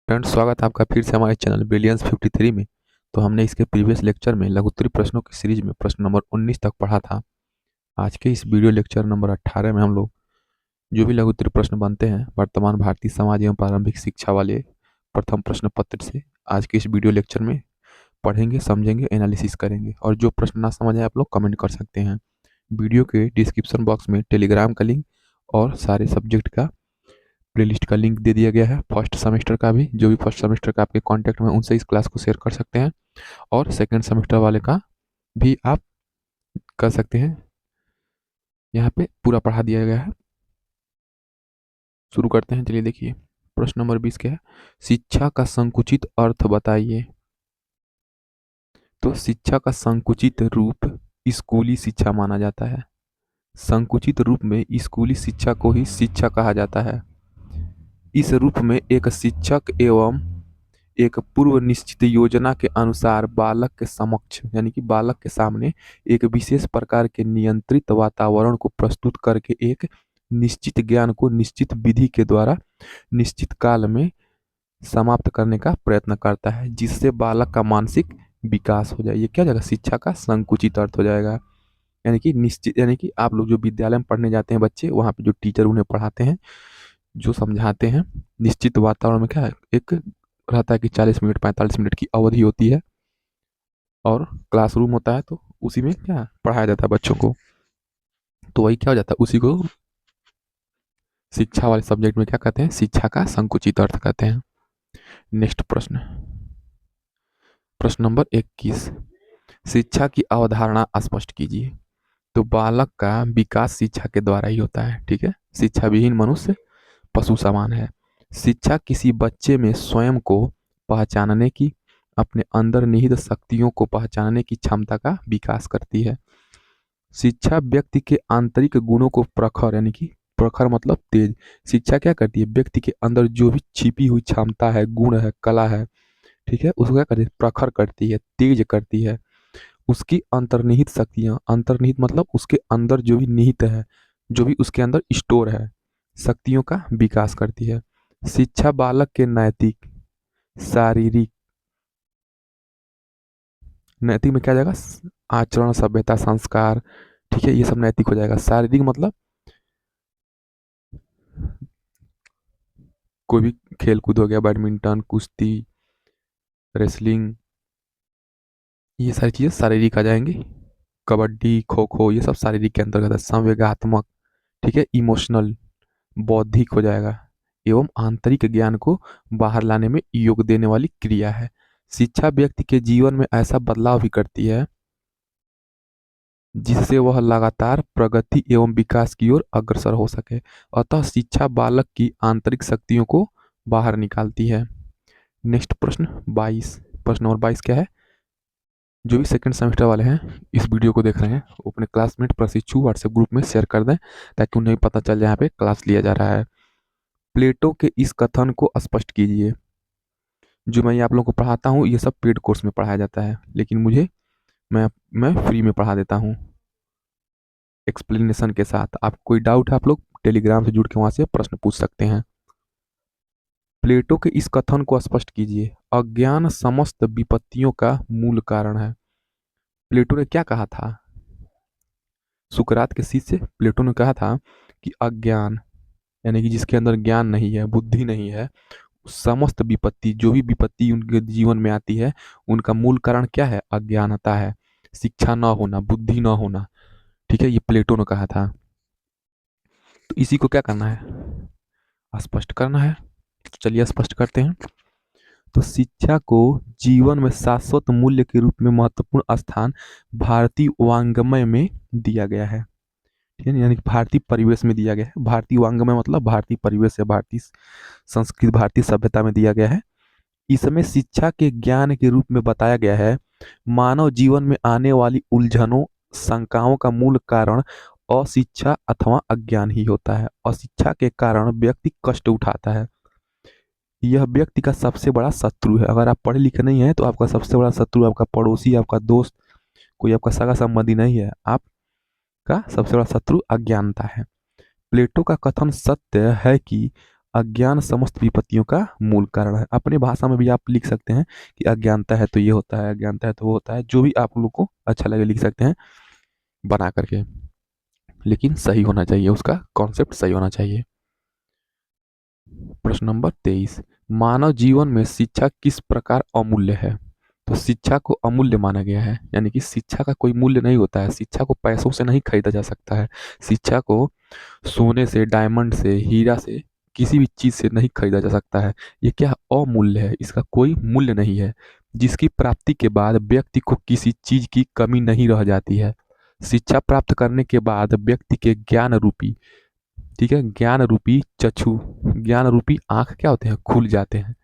Friends, स्वागत है आपका फिर से हमारे चैनल ब्रिलियंस 53 में। तो हमने इसके प्रीवियस लेक्चर में लघुत्तरी प्रश्नों की सीरीज में प्रश्न नंबर 19 तक पढ़ा था। आज के इस वीडियो लेक्चर नंबर 18 में हम लोग जो भी लघुत्तरी प्रश्न बनते हैं वर्तमान भारतीय समाज एवं प्रारंभिक शिक्षा वाले प्रथम प्रश्न पत्र से आज के इस वीडियो लेक्चर में पढ़ेंगे, समझेंगे, एनालिसिस करेंगे। और जो प्रश्न ना समझ आए आप लोग कमेंट कर सकते हैं। वीडियो के डिस्क्रिप्शन बॉक्स में टेलीग्राम का लिंक और सारे सब्जेक्ट का प्लेलिस्ट का लिंक दे दिया गया है। फर्स्ट सेमेस्टर का भी, जो भी फर्स्ट सेमेस्टर का आपके कांटेक्ट में उनसे इस क्लास को शेयर कर सकते हैं, और सेकंड सेमेस्टर वाले का भी आप कर सकते हैं। यहाँ पे पूरा पढ़ा दिया गया है। शुरू करते हैं। चलिए देखिए, प्रश्न नंबर 20 क्या है। शिक्षा का संकुचित अर्थ बताइए। तो शिक्षा का संकुचित रूप स्कूली शिक्षा माना जाता है। संकुचित रूप में स्कूली शिक्षा को ही शिक्षा कहा जाता है। इस रूप में एक शिक्षक एवं एक पूर्व निश्चित योजना के अनुसार बालक के समक्ष यानी कि बालक के सामने एक विशेष प्रकार के नियंत्रित वातावरण को प्रस्तुत करके एक निश्चित ज्ञान को निश्चित विधि के द्वारा निश्चित काल में समाप्त करने का प्रयत्न करता है, जिससे बालक का मानसिक विकास हो जाए। ये क्या हो जाएगा? शिक्षा का संकुचित अर्थ हो जाएगा। यानी कि निश्चित, यानी कि आप लोग जो विद्यालय में पढ़ने जाते हैं बच्चे, वहाँ पे जो टीचर उन्हें पढ़ाते हैं, जो समझाते हैं, निश्चित वातावरण में क्या है, एक रहता है कि 40 मिनट 45 मिनट की अवधि होती है और क्लासरूम होता है, तो उसी में क्या पढ़ाया जाता है बच्चों को। तो वही क्या हो जाता है, उसी को शिक्षा वाले सब्जेक्ट में क्या कहते हैं? शिक्षा का संकुचित अर्थ कहते हैं। नेक्स्ट प्रश्न, प्रश्न नंबर 21। शिक्षा की अवधारणा स्पष्ट कीजिए। तो बालक का विकास शिक्षा के द्वारा ही होता है। ठीक है, शिक्षा विहीन मनुष्य पशु समान है। शिक्षा किसी बच्चे में स्वयं को पहचानने की, अपने अंदर निहित शक्तियों को पहचानने की क्षमता का विकास करती है। शिक्षा व्यक्ति के आंतरिक गुणों को प्रखर, यानी कि प्रखर मतलब तेज। शिक्षा क्या करती है? व्यक्ति के अंदर जो भी छिपी हुई क्षमता है, गुण है, कला है, ठीक है, उसको क्या करती है? प्रखर करती है, तेज करती है। उसकी अंतर्निहित शक्तियां, अंतर्निहित मतलब उसके अंदर जो भी निहित है, जो भी उसके अंदर स्टोर है, शक्तियों का विकास करती है। शिक्षा बालक के नैतिक, शारीरिक, नैतिक में क्या जाएगा? आचरण, सभ्यता, संस्कार, ठीक है, ये सब नैतिक हो जाएगा। शारीरिक मतलब कोई भी खेल कूद हो गया, बैडमिंटन, कुश्ती, रेसलिंग, ये सारी चीजें शारीरिक आ जाएंगी। कबड्डी, खो खो, ये सब शारीरिक के अंतर्गत है। संवेगात्मक, ठीक है, इमोशनल, बौद्धिक हो जाएगा। एवं आंतरिक ज्ञान को बाहर लाने में योग देने वाली क्रिया है। शिक्षा व्यक्ति के जीवन में ऐसा बदलाव भी करती है जिससे वह लगातार प्रगति एवं विकास की ओर अग्रसर हो सके। अतः शिक्षा बालक की आंतरिक शक्तियों को बाहर निकालती है। नेक्स्ट प्रश्न 22। प्रश्न नंबर 22 क्या है? जो भी सेकंड सेमेस्टर वाले हैं इस वीडियो को देख रहे हैं, वो अपने क्लासमेट प्रशिक्षु व्हाट्सएप ग्रुप में शेयर कर दें, ताकि उन्हें भी पता चल जाए यहाँ पे क्लास लिया जा रहा है। प्लेटो के इस कथन को स्पष्ट कीजिए। जो मैं ये आप लोगों को पढ़ाता हूँ, ये सब पेड कोर्स में पढ़ाया जाता है, लेकिन मैं फ्री में पढ़ा देता हूँ एक्सप्लेनेशन के साथ। आप कोई डाउट है, आप लोग टेलीग्राम से जुड़ के वहाँ से प्रश्न पूछ सकते हैं। प्लेटो के इस कथन को स्पष्ट कीजिए। अज्ञान समस्त विपत्तियों का मूल कारण है। प्लेटो ने क्या कहा था? सुकरात के शिष्य प्लेटो ने कहा था कि अज्ञान, यानी कि जिसके अंदर ज्ञान नहीं है, बुद्धि नहीं है, समस्त विपत्ति, जो भी विपत्ति उनके जीवन में आती है, उनका मूल कारण क्या है? अज्ञानता है, शिक्षा न होना, बुद्धि न होना। ठीक है, ये प्लेटो ने कहा था। तो इसी को क्या करना है? स्पष्ट करना है। तो चलिए स्पष्ट करते हैं। तो शिक्षा को जीवन में शाश्वत मूल्य के रूप में महत्वपूर्ण स्थान भारतीय वांग्मय में दिया गया है। ठीक है, यानी कि भारतीय परिवेश में दिया गया है। भारतीय वांग्मय मतलब भारतीय परिवेश या भारतीय संस्कृति, भारतीय सभ्यता में दिया गया है। इसमें शिक्षा के ज्ञान के रूप में बताया गया है। मानव जीवन में आने वाली उलझनों, शंकाओं का मूल कारण अशिक्षा अथवा अज्ञान ही होता है। अशिक्षा के कारण व्यक्ति कष्ट उठाता है। यह व्यक्ति का सबसे बड़ा शत्रु है। अगर आप पढ़े लिखे नहीं हैं तो आपका सबसे बड़ा शत्रु आपका पड़ोसी, आपका दोस्त, कोई आपका सगा संबंधी नहीं है। आपका सबसे बड़ा शत्रु अज्ञानता है। प्लेटो का कथन सत्य है कि अज्ञान समस्त विपत्तियों का मूल कारण है। अपने भाषा में भी आप लिख सकते हैं कि अज्ञानता है तो ये होता है, अज्ञानता है तो वो होता है, जो भी आप लोग को अच्छा लगे लिख सकते हैं बना करके, लेकिन सही होना चाहिए, उसका कॉन्सेप्ट सही होना चाहिए। प्रश्न नंबर 23, मानव जीवन में शिक्षा किस प्रकार अमूल्य है? तो शिक्षा को अमूल्य माना गया है, यानी कि शिक्षा का कोई मूल्य नहीं होता है, शिक्षा को पैसों से नहीं खरीदा जा सकता है, शिक्षा को सोने से, डायमंड से, हीरा से, किसी भी चीज से नहीं खरीदा जा सकता है। ये क्या अमूल्य है, इसका कोई मूल्य नहीं है, जिसकी प्राप्ति के बाद व्यक्ति को किसी चीज की कमी नहीं रह जाती है। शिक्षा प्राप्त करने के बाद व्यक्ति के ज्ञान रूपी, ठीक है, ज्ञान रूपी चक्षु, ज्ञान रूपी आंख क्या होते हैं, खुल जाते हैं।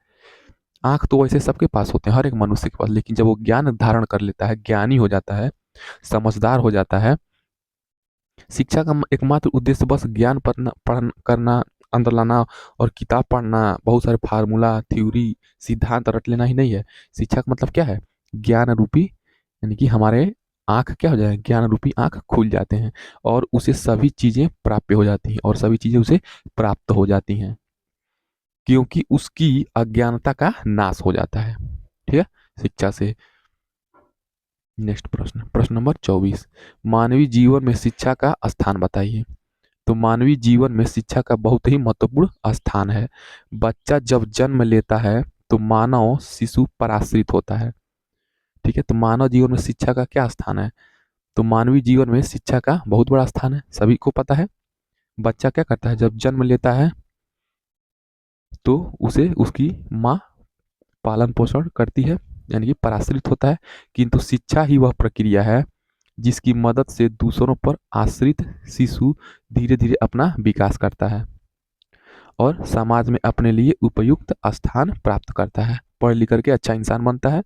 आंख तो वैसे सबके पास होते हैं, हर एक मनुष्य के पास, लेकिन जब वो ज्ञान धारण कर लेता है, ज्ञानी हो जाता है, समझदार हो जाता है, शिक्षा का एकमात्र उद्देश्य बस ज्ञान करना, अंदर लाना और किताब पढ़ना, बहुत सारे फार्मूला, थ्योरी, सिद्धांत रट लेना ही नहीं है। शिक्षा का मतलब क्या है, ज्ञान रूपी, यानी कि हमारे आंख क्या हो जाए, ज्ञान रूपी आंख खुल जाते हैं और उसे सभी चीजें प्राप्य हो जाती हैं और सभी चीजें उसे प्राप्त हो जाती हैं, क्योंकि उसकी अज्ञानता का नाश हो जाता है। ठीक है, शिक्षा से। नेक्स्ट प्रश्न, प्रश्न नंबर 24, मानवीय जीवन में शिक्षा का स्थान बताइए। तो मानवीय जीवन में शिक्षा का बहुत ही महत्वपूर्ण स्थान है। बच्चा जब जन्म लेता है तो मानव शिशु पराश्रित होता है। ठीक है, तो मानव जीवन में शिक्षा का क्या स्थान है? तो मानवीय जीवन में शिक्षा का बहुत बड़ा स्थान है, सभी को पता है। बच्चा क्या करता है, जब जन्म लेता है तो उसे उसकी माँ पालन पोषण करती है, यानी कि पराश्रित होता है, किंतु शिक्षा ही वह प्रक्रिया है जिसकी मदद से दूसरों पर आश्रित शिशु धीरे धीरे अपना विकास करता है और समाज में अपने लिए उपयुक्त स्थान प्राप्त करता है, पढ़ लिख करके अच्छा इंसान बनता है।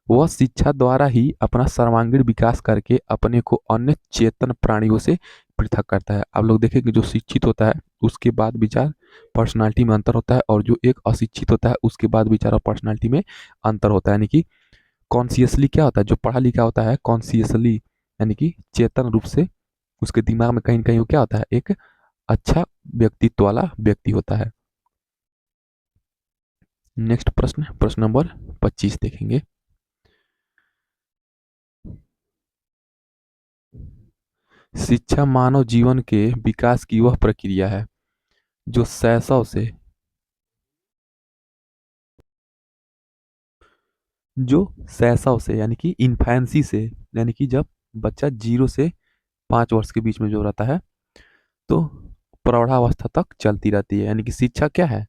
वह शिक्षा द्वारा ही अपना सर्वांगीण विकास करके अपने को अन्य चेतन प्राणियों से पृथक करता है। आप लोग देखेंगे जो शिक्षित होता है उसके बाद विचार पर्सनालिटी में अंतर होता है, और जो एक अशिक्षित होता है उसके बाद विचार और पर्सनालिटी में अंतर होता है। यानी कि कॉन्सियसली क्या होता है, जो पढ़ा लिखा होता है कॉन्सियसली, यानी कि चेतन रूप से उसके दिमाग में कहीं न कहीं वो क्या होता है, एक अच्छा व्यक्तित्व वाला व्यक्ति होता है। नेक्स्ट प्रश्न, प्रश्न नंबर 25 देखेंगे। शिक्षा मानव जीवन के विकास की वह प्रक्रिया है जो शैशव से यानी कि इन्फेंसी से, यानी कि जब बच्चा 0 से 5 वर्ष के बीच में जो रहता है तो प्रौढ़ावस्था तक चलती रहती है। यानी कि शिक्षा क्या है,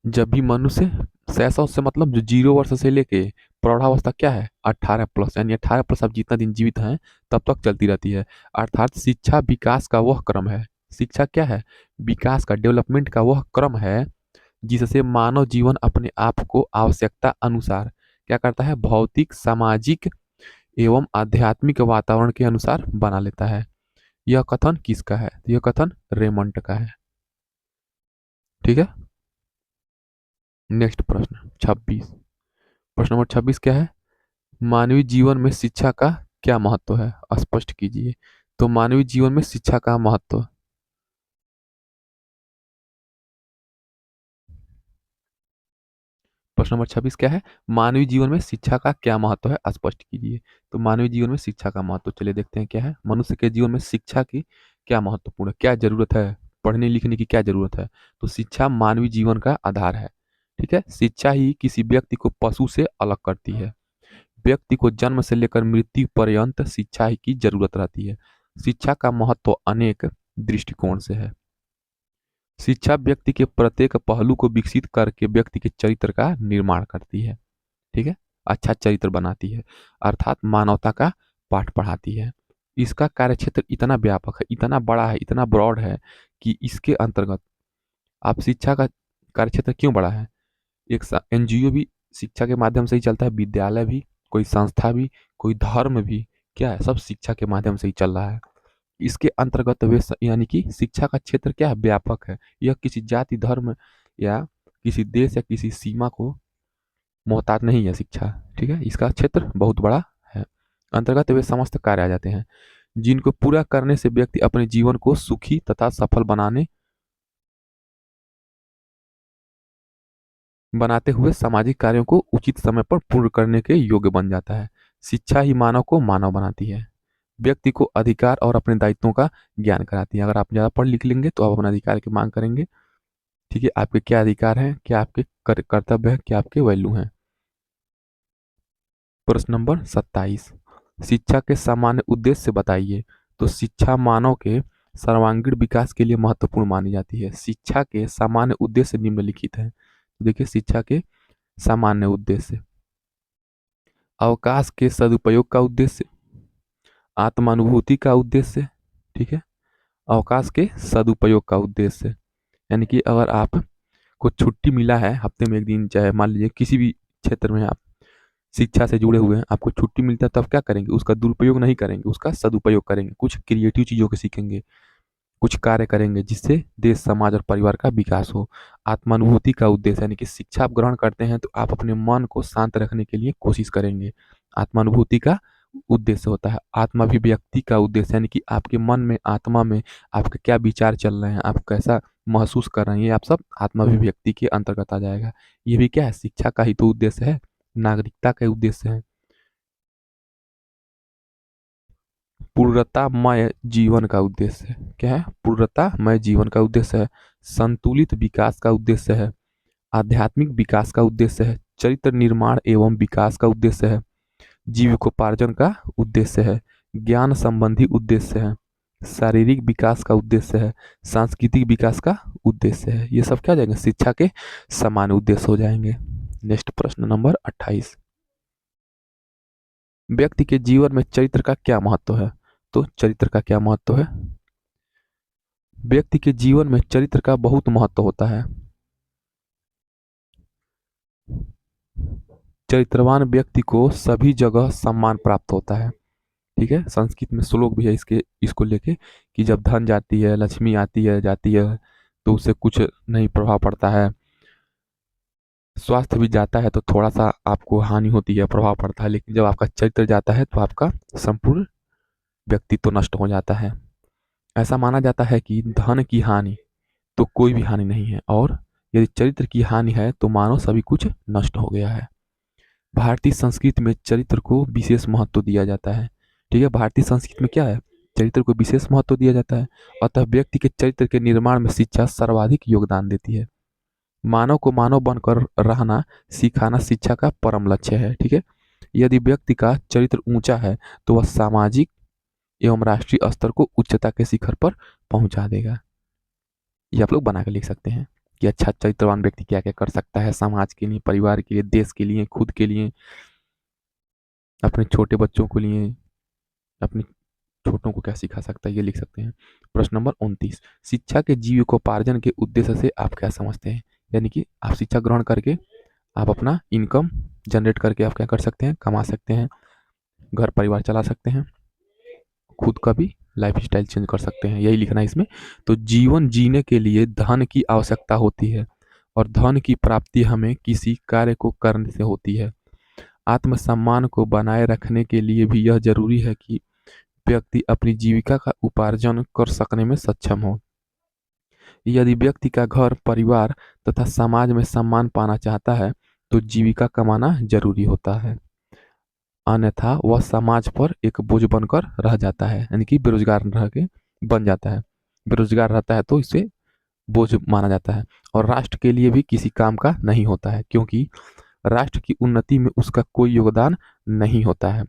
जब भी मनुष्य, शैशव से मतलब जो 0 वर्ष से लेके प्रौढ़ावस्था क्या है 18+, यानी 18+ आप जितना दिन जीवित हैं तब तक चलती रहती है। अर्थात शिक्षा विकास का वह क्रम है, शिक्षा क्या है, विकास का, डेवलपमेंट का वह क्रम है जिससे मानव जीवन अपने आप को आवश्यकता अनुसार क्या करता है, भौतिक, सामाजिक एवं आध्यात्मिक वातावरण के अनुसार बना लेता है। यह कथन किसका है? यह कथन रेमंड का है। ठीक है, नेक्स्ट प्रश्न 26, प्रश्न नंबर 26 क्या है, मानवीय जीवन में शिक्षा का क्या महत्व है, स्पष्ट कीजिए। तो मानवीय जीवन में शिक्षा का महत्व, प्रश्न नंबर 26 क्या है, मानवीय जीवन में शिक्षा का क्या महत्व है, स्पष्ट कीजिए। तो मानवीय जीवन में शिक्षा का महत्व चलिए देखते हैं क्या है। मनुष्य के जीवन में शिक्षा की क्या महत्वपूर्ण, क्या जरूरत है, पढ़ने लिखने की क्या जरूरत है? तो शिक्षा मानवीय जीवन का आधार है। ठीक है, शिक्षा ही किसी व्यक्ति को पशु से अलग करती है। व्यक्ति को जन्म से लेकर मृत्यु पर्यंत शिक्षा ही की जरूरत रहती है। शिक्षा का महत्व अनेक दृष्टिकोण से है। शिक्षा व्यक्ति के प्रत्येक पहलू को विकसित करके व्यक्ति के चरित्र का निर्माण करती है। ठीक है, अच्छा चरित्र बनाती है, अर्थात मानवता का पाठ पढ़ाती है। इसका कार्यक्षेत्र इतना व्यापक है, इतना बड़ा है, इतना ब्रॉड है कि इसके अंतर्गत आप शिक्षा का कार्यक्षेत्र क्यों बड़ा है, एक एनजीओ भी शिक्षा के माध्यम से ही चलता है, विद्यालय भी, कोई संस्था भी, कोई धर्म भी, क्या है, सब शिक्षा के माध्यम से ही चल रहा है। इसके अंतर्गत वे यानी कि शिक्षा का क्षेत्र क्या है, व्यापक है। यह किसी जाति, धर्म या किसी देश या किसी सीमा को मोहताज नहीं है शिक्षा। ठीक है, इसका क्षेत्र बहुत बड़ा है। अंतर्गत वे समस्त कार्य आ जाते हैं जिनको पूरा करने से व्यक्ति अपने जीवन को सुखी तथा सफल बनाने बनाते हुए सामाजिक कार्यों को उचित समय पर पूर्ण करने के योग्य बन जाता है। शिक्षा ही मानव को मानव बनाती है, व्यक्ति को अधिकार और अपने दायित्वों का ज्ञान कराती है। अगर आप ज़्यादा पढ़ लिख लेंगे तो आप अपने अधिकार की मांग करेंगे। ठीक है, आपके क्या अधिकार हैं, क्या आपके कर्तव्य है, क्या आपके वैल्यू हैं। प्रश्न नंबर 27, शिक्षा के सामान्य उद्देश्य बताइए। तो शिक्षा मानव के सर्वांगीण विकास के लिए महत्वपूर्ण मानी जाती है। शिक्षा के सामान्य उद्देश्य निम्नलिखित हैं। तो देखिए, शिक्षा के सामान्य उद्देश्य: अवकाश के सदुपयोग का उद्देश्य, आत्मानुभूति का उद्देश्य, ठीक है, अवकाश के सदुपयोग का उद्देश्य, यानी कि अगर आपको छुट्टी मिला है हफ्ते में एक दिन, चाहे मान लीजिए किसी भी क्षेत्र में आप शिक्षा से जुड़े हुए हैं, आपको छुट्टी मिलता है तो आप क्या करेंगे, उसका दुरुपयोग नहीं करेंगे, उसका सदुपयोग करेंगे, कुछ क्रिएटिव चीज़ों को सीखेंगे, कुछ कार्य करेंगे जिससे देश, समाज और परिवार का विकास हो। आत्मानुभूति का उद्देश्य, यानी कि शिक्षा आप ग्रहण करते हैं तो आप अपने मन को शांत रखने के लिए कोशिश करेंगे। आत्मानुभूति का उद्देश्य होता है। आत्माभिव्यक्ति का उद्देश्य, यानी कि आपके मन में, आत्मा में आपके क्या विचार चल रहे हैं, आप कैसा महसूस कर रहे हैं, ये आप सब आत्माभिव्यक्ति के अंतर्गत आ जाएगा। ये भी क्या है, शिक्षा का ही तो उद्देश्य है, नागरिकता का उद्देश्य है। पूर्णतामय जीवन का उद्देश्य क्या है, पूर्णतामय जीवन का उद्देश्य है। संतुलित विकास का उद्देश्य है। आध्यात्मिक विकास का उद्देश्य है। चरित्र निर्माण एवं विकास का उद्देश्य है। जीविकोपार्जन का उद्देश्य है। ज्ञान संबंधी उद्देश्य है। शारीरिक विकास का उद्देश्य है। सांस्कृतिक विकास का उद्देश्य है। ये सब क्या हो जाएंगे, शिक्षा के समान उद्देश्य हो जाएंगे। नेक्स्ट प्रश्न नंबर 28, व्यक्ति के जीवन में चरित्र का क्या महत्व है। तो चरित्र का क्या महत्व है, व्यक्ति के जीवन में चरित्र का बहुत महत्व होता है। चरित्रवान व्यक्ति को सभी जगह सम्मान प्राप्त होता है। ठीक है, संस्कृत में श्लोक भी है इसको लेके कि जब धन जाती है, लक्ष्मी आती है जाती है तो उससे कुछ नहीं प्रभाव पड़ता है, स्वास्थ्य भी जाता है तो थोड़ा सा आपको हानि होती है, प्रभाव पड़ता है, लेकिन जब आपका चरित्र जाता है तो आपका संपूर्ण व्यक्तित्व नष्ट हो जाता है। ऐसा माना जाता है कि धन की हानि तो कोई भी हानि नहीं है, और यदि चरित्र की हानि है तो मानो सभी कुछ नष्ट हो गया है। भारतीय संस्कृति में चरित्र को विशेष महत्व दिया जाता है। ठीक है, भारतीय संस्कृति में क्या है, चरित्र को विशेष महत्व दिया जाता है। अतः व्यक्ति के चरित्र के निर्माण में शिक्षा सर्वाधिक योगदान देती है। मानव को मानव बनकर रहना सिखाना शिक्षा का परम लक्ष्य है। ठीक है, यदि व्यक्ति का चरित्र ऊंचा है तो वह सामाजिक एवं राष्ट्रीय स्तर को उच्चता के शिखर पर पहुंचा देगा। ये आप लोग बना के लिख सकते हैं कि अच्छा चरित्रवान व्यक्ति क्या क्या कर सकता है समाज के लिए, परिवार के लिए, देश के लिए, खुद के लिए, अपने छोटे बच्चों के लिए, अपने छोटों को क्या सिखा सकता है, ये लिख सकते हैं। प्रश्न नंबर 29, शिक्षा के जीविकोपार्जन के उद्देश्य से आप क्या समझते हैं। यानी कि आप शिक्षा ग्रहण करके आप अपना इनकम जनरेट करके आप क्या कर सकते हैं, कमा सकते हैं, घर परिवार चला सकते हैं, खुद का भी लाइफ स्टाइल चेंज कर सकते हैं, यही लिखना है इसमें। तो जीवन जीने के लिए धन की आवश्यकता होती है और धन की प्राप्ति हमें किसी कार्य को करने से होती है। आत्मसम्मान को बनाए रखने के लिए भी यह जरूरी है कि व्यक्ति अपनी जीविका का उपार्जन कर सकने में सक्षम हो। यदि व्यक्ति का घर, परिवार तथा समाज में सम्मान पाना चाहता है तो जीविका कमाना जरूरी होता है, अन्यथा वह समाज पर एक बोझ बनकर रह जाता है, यानी कि बेरोजगार रह के बन जाता है। बेरोजगार रहता है तो इसे बोझ माना जाता है और राष्ट्र के लिए भी किसी काम का नहीं होता है, क्योंकि राष्ट्र की उन्नति में उसका कोई योगदान नहीं होता है।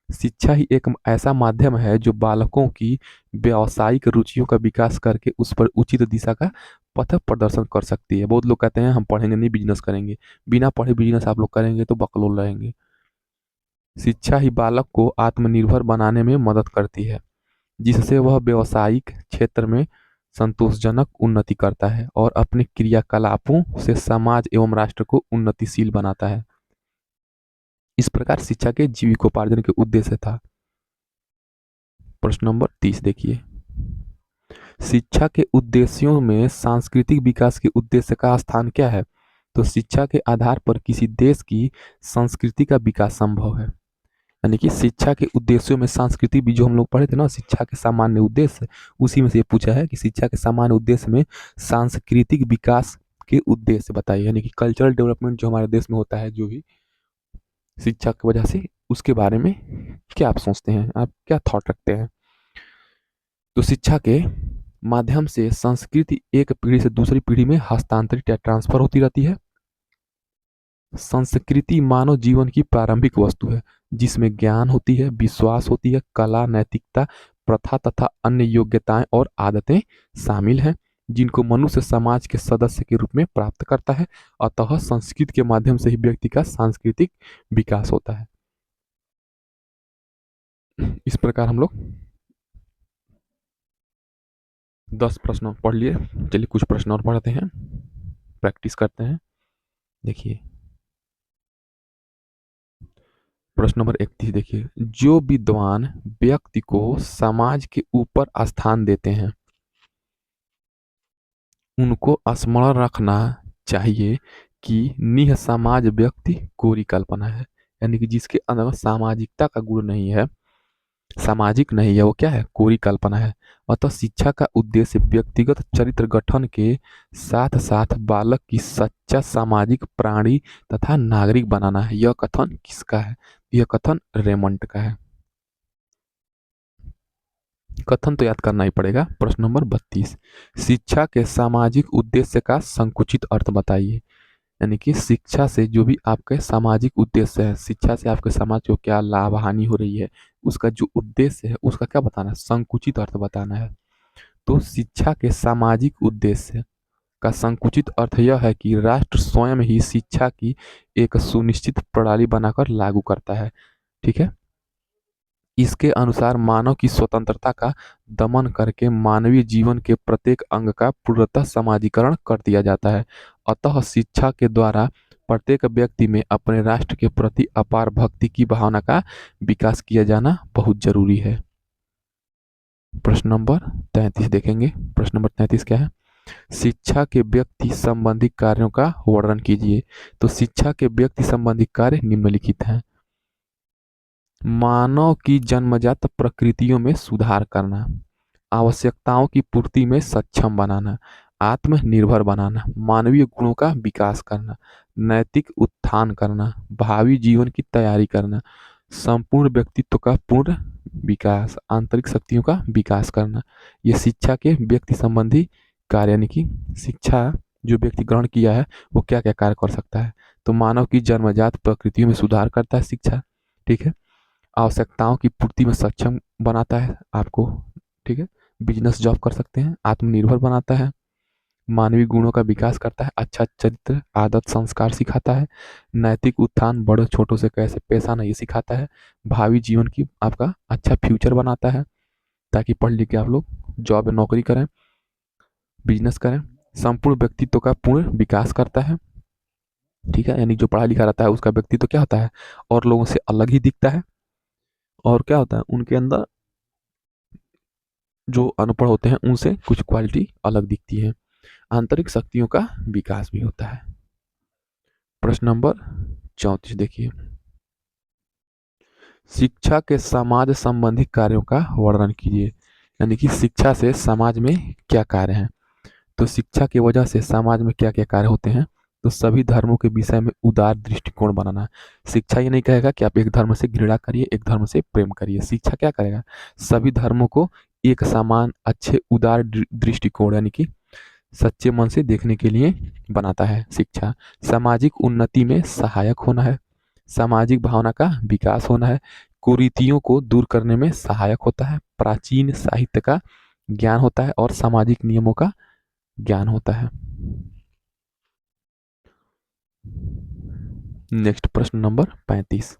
शिक्षा ही एक ऐसा माध्यम है जो बालकों की व्यावसायिक रुचियों का विकास करके उस पर उचित दिशा का पथ प्रदर्शन कर सकती है। बहुत लोग कहते हैं हम पढ़ेंगे नहीं, बिजनेस करेंगे। बिना पढ़े बिजनेस आप लोग करेंगे तो बकलोल रहेंगे। शिक्षा ही बालक को आत्मनिर्भर बनाने में मदद करती है, जिससे वह व्यावसायिक क्षेत्र में संतोषजनक उन्नति करता है और अपने क्रियाकलापों से समाज एवं राष्ट्र को उन्नतिशील बनाता है। इस प्रकार शिक्षा के जीविकोपार्जन के उद्देश्य था। प्रश्न नंबर 30 देखिए, शिक्षा के उद्देश्यों में सांस्कृतिक विकास के उद्देश्य का स्थान क्या है। तो शिक्षा के आधार पर किसी देश की संस्कृति का विकास संभव है। यानी कि शिक्षा के उद्देश्यों में संस्कृति भी, जो हम लोग पढ़े थे ना, शिक्षा के सामान्य उद्देश्य, उसी में से ये पूछा है कि शिक्षा के सामान्य उद्देश्य में सांस्कृतिक विकास के उद्देश्य बताइए, यानी कि कल्चरल डेवलपमेंट जो हमारे देश में होता है जो भी शिक्षा की वजह से, उसके बारे में क्या आप सोचते हैं, आप क्या थॉट रखते हैं। तो शिक्षा के माध्यम से संस्कृति एक पीढ़ी से दूसरी पीढ़ी में हस्तांतरित या ट्रांसफर होती रहती है। संस्कृति मानव जीवन की प्रारंभिक वस्तु है जिसमें ज्ञान होती है, विश्वास होती है, कला, नैतिकता, प्रथा तथा अन्य योग्यताएं और आदतें शामिल हैं जिनको मनुष्य समाज के सदस्य के रूप में प्राप्त करता है। अतः संस्कृति के माध्यम से ही व्यक्ति का सांस्कृतिक विकास होता है। इस प्रकार हम लोग 10 प्रश्न पढ़ लिए। चलिए कुछ प्रश्न और पढ़ते हैं, प्रैक्टिस करते हैं। देखिए प्रश्न नंबर 31 देखिए, जो विद्वान व्यक्ति को समाज के ऊपर स्थान देते हैं उनको स्मरण रखना चाहिए कि निःसमाज व्यक्ति कोरी कल्पना है, यानी कि जिसके अंदर सामाजिकता का गुण नहीं है, सामाजिक नहीं है, वो क्या है, कोरी कल्पना है। अतः शिक्षा का उद्देश्य व्यक्तिगत चरित्र गठन के साथ साथ बालक की सच्चा सामाजिक प्राणी तथा नागरिक बनाना है। यह कथन किसका है, यह कथन रेमंड का है। कथन तो याद करना ही पड़ेगा। प्रश्न नंबर 32, शिक्षा के सामाजिक उद्देश्य का संकुचित अर्थ बताइए, यानी कि शिक्षा से जो भी आपके सामाजिक उद्देश्य है, शिक्षा से आपके समाज को क्या लाभ हानि हो रही है, उसका जो उद्देश्य है उसका क्या बताना है, संकुचित अर्थ बताना है। तो शिक्षा के सामाजिक उद्देश्य का संकुचित अर्थ यह है कि राष्ट्र स्वयं ही शिक्षा की एक सुनिश्चित प्रणाली बनाकर लागू करता है। ठीक है, इसके अनुसार मानव की स्वतंत्रता का दमन करके मानवीय जीवन के प्रत्येक अंग का पूर्णतः समाजीकरण कर दिया जाता है। अतः शिक्षा के द्वारा प्रत्येक व्यक्ति में अपने राष्ट्र के प्रति अपार भक्ति की भावना का विकास किया जाना बहुत जरूरी है। प्रश्न नंबर 33 देखेंगे। प्रश्न नंबर 33 क्या है, शिक्षा के व्यक्ति संबंधी कार्यों का वर्णन कीजिए। तो शिक्षा के व्यक्ति संबंधी कार्य निम्नलिखित हैं। मानव की जन्मजात प्रकृतियों में सुधार करना, आवश्यकताओं की पूर्ति में सक्षम बनाना, आत्मनिर्भर बनाना, मानवीय गुणों का विकास करना, नैतिक उत्थान करना, भावी जीवन की तैयारी करना, संपूर्ण व्यक्तित्व का पूर्ण विकास, आंतरिक शक्तियों का विकास करना। ये शिक्षा के व्यक्ति संबंधी कार्य, यानी कि शिक्षा जो व्यक्ति ग्रहण किया है वो क्या क्या कार्य कर सकता है। तो मानव की जन्मजात प्रकृतियों में सुधार करता है शिक्षा, ठीक है, आवश्यकताओं की पूर्ति में सक्षम बनाता है आपको, ठीक है, बिजनेस जॉब कर सकते हैं, आत्मनिर्भर बनाता है, मानवीय गुणों का विकास करता है, अच्छा चरित्र आदत संस्कार सिखाता है, नैतिक उत्थान बड़े छोटों से कैसे पेश आना ये सिखाता है, भावी जीवन की आपका अच्छा फ्यूचर बनाता है ताकि पढ़ लिख के आप लोग जॉब या नौकरी करें, बिजनेस करें, संपूर्ण व्यक्तित्व का पूर्ण विकास करता है। ठीक है, यानी जो पढ़ा लिखा रहता है उसका व्यक्तित्व क्या होता है, और लोगों से अलग ही दिखता है, और क्या होता है उनके अंदर जो अनपढ़ होते हैं उनसे कुछ क्वालिटी अलग दिखती है, आंतरिक शक्तियों का विकास भी होता है। प्रश्न नंबर 34 देखिए, शिक्षा के समाज संबंधी कार्यों का वर्णन कीजिए, यानी कि शिक्षा से समाज में क्या कार्य हैं। तो शिक्षा की वजह से समाज में क्या क्या कार्य होते हैं। तो सभी धर्मों के विषय में उदार दृष्टिकोण बनाना। शिक्षा ये नहीं कहेगा कि आप एक धर्म से घृणा करिए, एक धर्म से प्रेम करिए। शिक्षा क्या करेगा, सभी धर्मों को एक समान अच्छे उदार दृष्टिकोण यानी कि सच्चे मन से देखने के लिए बनाता है शिक्षा। सामाजिक उन्नति में सहायक होना है, सामाजिक भावना का विकास होना है, कुरीतियों को दूर करने में सहायक होता है, प्राचीन साहित्य का ज्ञान होता है और सामाजिक नियमों का ज्ञान होता है। नेक्स्ट प्रश्न नंबर 35,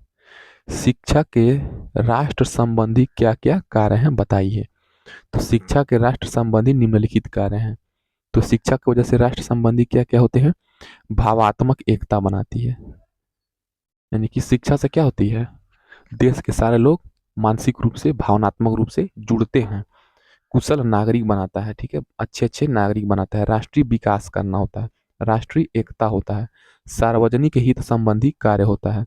शिक्षा के राष्ट्र संबंधी क्या क्या कार्य हैं बताइए। तो शिक्षा के राष्ट्र संबंधी निम्नलिखित कार्य हैं। तो शिक्षा की वजह से राष्ट्र संबंधी क्या क्या होते हैं, भावात्मक एकता बनाती है, यानी कि शिक्षा से क्या होती है, देश के सारे लोग मानसिक रूप से भावनात्मक रूप से जुड़ते हैं, कुशल नागरिक बनाता है, ठीक है, अच्छे अच्छे नागरिक बनाता है, राष्ट्रीय विकास करना होता है, राष्ट्रीय एकता होता है, सार्वजनिक हित संबंधी कार्य होता है,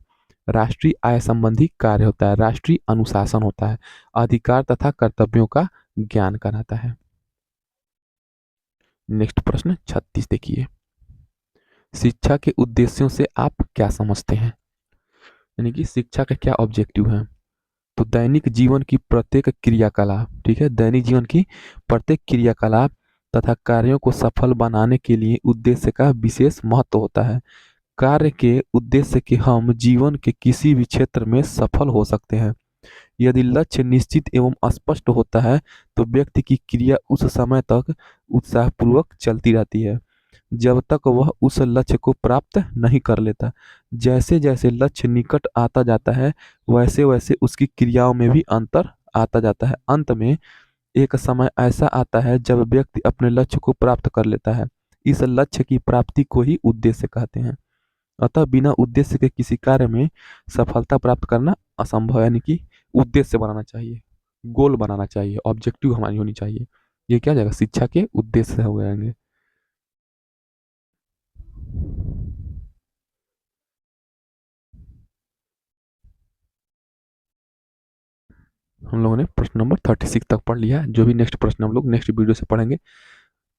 राष्ट्रीय आय संबंधी कार्य होता है, राष्ट्रीय अनुशासन होता है, अधिकार तथा कर्तव्यों का ज्ञान कराता है। नेक्स्ट प्रश्न 36 देखिए, शिक्षा के उद्देश्यों से आप क्या समझते हैं, यानी कि शिक्षा का क्या ऑब्जेक्टिव है। तो दैनिक जीवन की प्रत्येक क्रियाकलाप, ठीक है, दैनिक जीवन की प्रत्येक क्रियाकलाप तथा कार्यों को सफल बनाने के लिए उद्देश्य का विशेष महत्व होता है। कार्य के उद्देश्य के हम जीवन के किसी भी क्षेत्र में सफल हो सकते हैं। यदि लक्ष्य निश्चित एवं स्पष्ट होता है तो व्यक्ति की क्रिया उस समय तक उत्साहपूर्वक चलती रहती है जब तक वह उस लक्ष्य को प्राप्त नहीं कर लेता। जैसे जैसे लक्ष्य निकट आता जाता है वैसे वैसे उसकी क्रियाओं में भी अंतर आता जाता है। अंत में एक समय ऐसा आता है जब व्यक्ति अपने लक्ष्य को प्राप्त कर लेता है। इस लक्ष्य की प्राप्ति को ही उद्देश्य कहते हैं। अतः बिना उद्देश्य के किसी कार्य में सफलता प्राप्त करना असंभव है, यानी कि उद्देश्य बनाना चाहिए, गोल बनाना चाहिए, ऑब्जेक्टिव हमारी होनी चाहिए। ये क्या हो जाएगा, शिक्षा के उद्देश्य हो जाएंगे। हम लोगों ने प्रश्न नंबर 36 तक पढ़ लिया है। जो भी नेक्स्ट प्रश्न हम लोग नेक्स्ट वीडियो से पढ़ेंगे,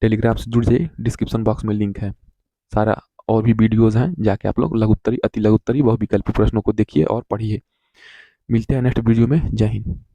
टेलीग्राम से जुड़ जाइए, डिस्क्रिप्शन बॉक्स में लिंक है सारा। और भी वीडियोज़ हैं, जाके आप लोग लघुत्तरी, अति लघुत्तरी, बहुविकल्पी प्रश्नों को देखिए और पढ़िए। मिलते हैं नेक्स्ट वीडियो में। जय हिंद।